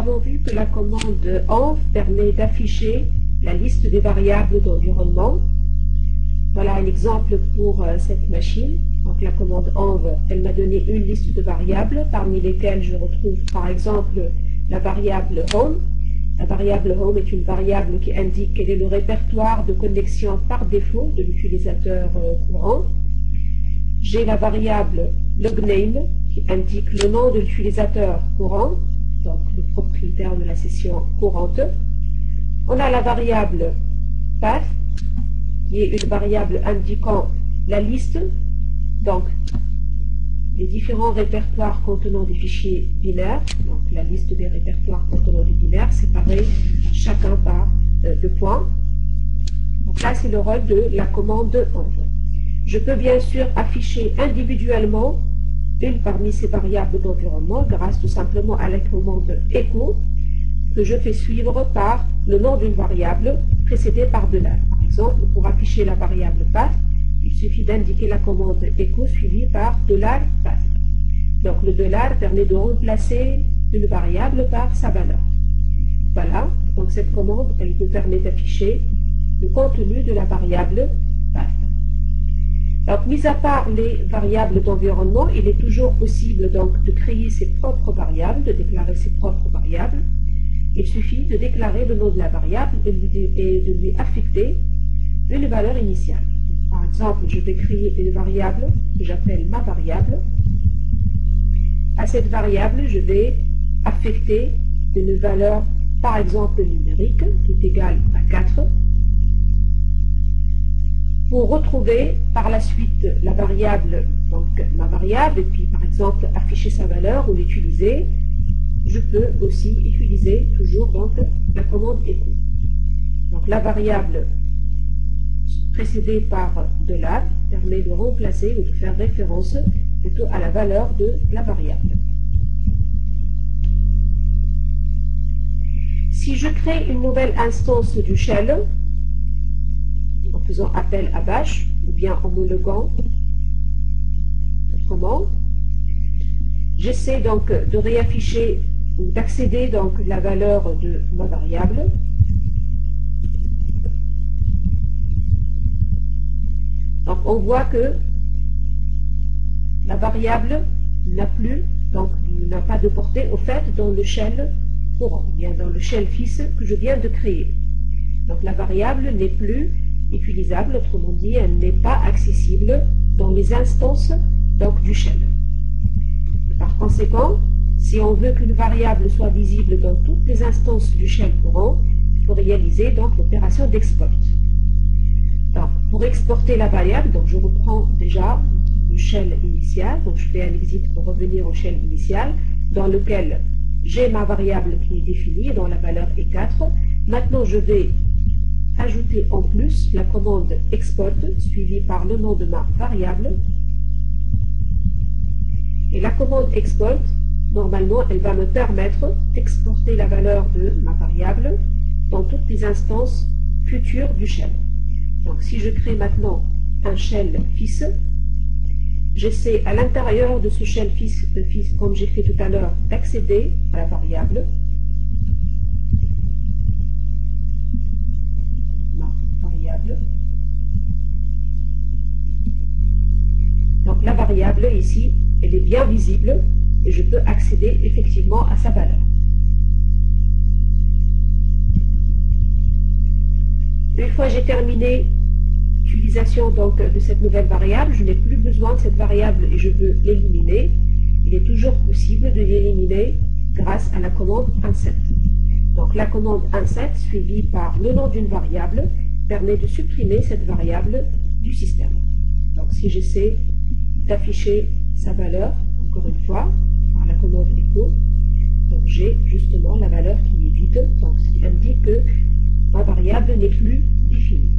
avons vu que la commande env permet d'afficher la liste des variables d'environnement. Voilà un exemple pour cette machine. Donc la commande env, elle m'a donné une liste de variables parmi lesquelles je retrouve par exemple la variable home. La variable home est une variable qui indique quel est le répertoire de connexion par défaut de l'utilisateur courant. J'ai la variable logname qui indique le nom de l'utilisateur courant, donc le propriétaire de la session courante. On a la variable path qui est une variable indiquant la liste, donc les différents répertoires contenant des fichiers binaires, donc la liste des répertoires contenant des binaires séparés chacun par deux points. Donc là, c'est le rôle de la commande env. Je peux bien sûr afficher individuellement une parmi ces variables d'environnement grâce tout simplement à la commande echo que je fais suivre par le nom d'une variable précédée par $. Par exemple, pour afficher la variable path, il suffit d'indiquer la commande echo suivie par $path. Donc le $, permet de remplacer une variable par sa valeur. Voilà, donc cette commande, elle me permet d'afficher le contenu de la variable path. Donc, mis à part les variables d'environnement, il est toujours possible donc de créer ses propres variables, de déclarer ses propres variables. Il suffit de déclarer le nom de la variable et de lui affecter une valeur initiale. Par exemple, je vais créer une variable que j'appelle ma variable. À cette variable, je vais affecter une valeur, par exemple numérique, qui est égale à 4. Pour retrouver par la suite la variable, donc ma variable, et puis par exemple afficher sa valeur ou l'utiliser, je peux aussi utiliser toujours donc la commande echo. Donc la variable précédée par $, permet de remplacer ou de faire référence plutôt à la valeur de la variable. Si je crée une nouvelle instance du shell, en faisant appel à bash, ou bien en homologuant autrement, j'essaie donc de réafficher ou d'accéder donc la valeur de ma variable. Donc on voit que la variable n'a pas de portée au fait dans le shell courant, ou bien dans le shell fils que je viens de créer. Donc la variable n'est plus utilisable, autrement dit, elle n'est pas accessible dans les instances donc, du shell. Par conséquent, si on veut qu'une variable soit visible dans toutes les instances du shell courant, il faut réaliser donc l'opération d'export. Donc, pour exporter la variable, donc je reprends déjà le shell initial, donc je fais un exit pour revenir au shell initial, dans lequel j'ai ma variable qui est définie, dont la valeur est 4. Maintenant, je vais ajouter en plus la commande export suivie par le nom de ma variable. Et la commande export, normalement, elle va me permettre d'exporter la valeur de ma variable dans toutes les instances futures du shell. Donc si je crée maintenant un shell fils, j'essaie à l'intérieur de ce shell fils, comme j'ai fait tout à l'heure, d'accéder à la variable. Donc la variable ici, elle est bien visible et je peux accéder effectivement à sa valeur. Une fois j'ai terminé l'utilisation donc de cette nouvelle variable, je n'ai plus besoin de cette variable et je veux l'éliminer. Il est toujours possible de l'éliminer grâce à la commande inset. Donc la commande inset suivie par le nom d'une variable permet de supprimer cette variable du système. Donc si j'essaie d'afficher sa valeur, encore une fois, par la commande echo, donc j'ai justement la valeur qui est vide, donc ce qui indique que ma variable n'est plus définie.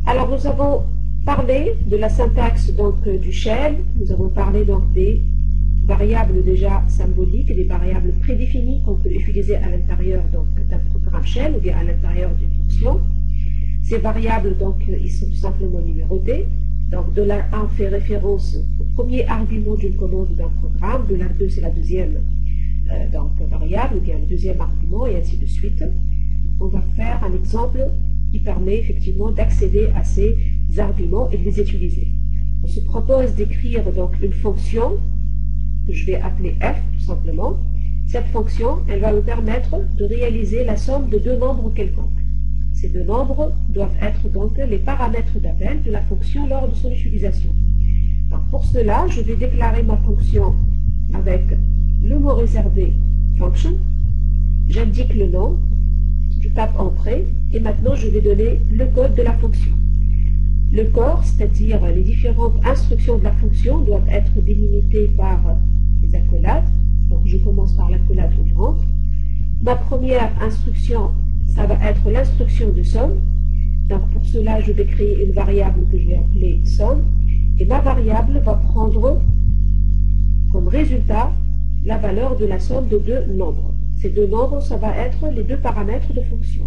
Alors nous avons parlé de la syntaxe donc, du shell, nous avons parlé donc des variables déjà symboliques, des variables prédéfinies qu'on peut utiliser à l'intérieur d'un programme shell ou bien à l'intérieur d'une fonction. Ces variables, donc, ils sont tout simplement numérotées. Donc, $1 fait référence au premier argument d'une commande d'un programme. 1, de l'AR2 c'est la deuxième variable, ou bien le deuxième argument, et ainsi de suite. On va faire un exemple qui permet effectivement d'accéder à ces arguments et de les utiliser. On se propose d'écrire donc une fonction que je vais appeler f tout simplement. Cette fonction, elle va me permettre de réaliser la somme de deux nombres quelconques. Ces deux nombres doivent être donc les paramètres d'appel de la fonction lors de son utilisation. Alors pour cela, je vais déclarer ma fonction avec le mot réservé function. J'indique le nom, je tape entrée, et maintenant je vais donner le code de la fonction. Le corps, c'est-à-dire les différentes instructions de la fonction, doivent être délimitées par les accolades. Donc je commence par l'accolade suivante. Ma première instruction, ça va être l'instruction de somme. Donc pour cela, je vais créer une variable que je vais appeler somme. Et ma variable va prendre comme résultat la valeur de la somme de deux nombres. Ces deux nombres, ça va être les deux paramètres de fonction.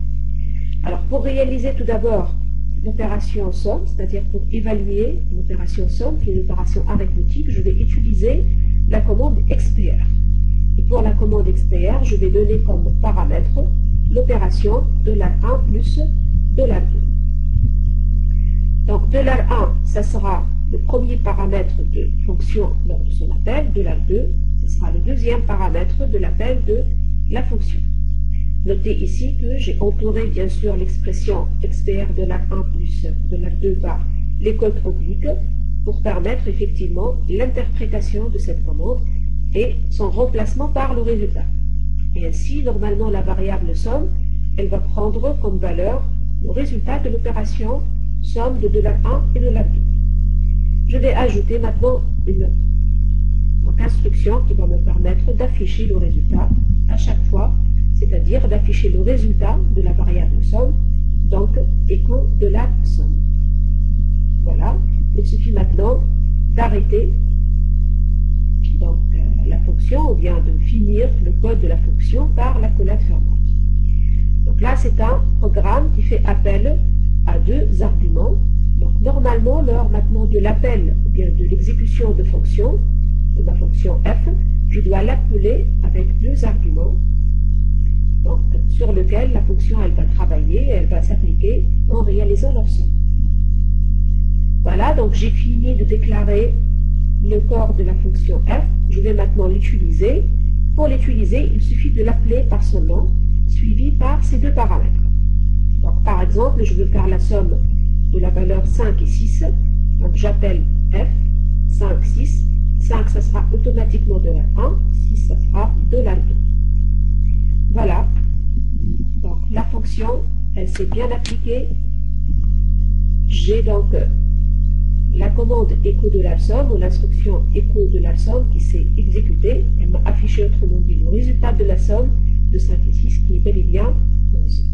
Alors pour réaliser tout d'abord l'opération somme, c'est-à-dire pour évaluer l'opération somme, qui est une opération arithmétique, je vais utiliser la commande expr. Et pour la commande expr, je vais donner comme paramètre l'opération de $1 plus $2. Donc $1, ça sera le premier paramètre de fonction lors de son appel, $2, ce sera le deuxième paramètre de l'appel de la fonction. Notez ici que j'ai entouré bien sûr l'expression expr de $1 plus $2 par les codes obliques pour permettre effectivement l'interprétation de cette commande et son remplacement par le résultat. Et ainsi, normalement, la variable somme, elle va prendre comme valeur le résultat de l'opération somme de $1 et $2. Je vais ajouter maintenant une instruction qui va me permettre d'afficher le résultat à chaque fois, c'est-à-dire d'afficher le résultat de la variable somme, donc écho de la somme. Voilà, il suffit maintenant d'arrêter donc la fonction, ou bien de finir le code de la fonction par l'accolade fermante. Donc là, c'est un programme qui fait appel à deux arguments. Donc normalement, lors maintenant de l'appel, ou bien de l'exécution de fonction, de ma fonction f, je dois l'appeler avec deux arguments, donc sur lequel la fonction elle va travailler, elle va s'appliquer en réalisant leur somme. Voilà, donc j'ai fini de déclarer le corps de la fonction f. Je vais maintenant l'utiliser. Pour l'utiliser, il suffit de l'appeler par son nom, suivi par ces deux paramètres. Donc par exemple, je veux faire la somme de la valeur 5 et 6. Donc j'appelle f, 5, 6. 5, ça sera automatiquement $1. 6, ça sera $2. Voilà. Donc la fonction, elle s'est bien appliquée. J'ai donc la commande écho de la somme, ou l'instruction écho de la somme qui s'est exécutée. Elle m'a affiché autrement dit le résultat de la somme de 5 et 6 qui est bel et bien 11.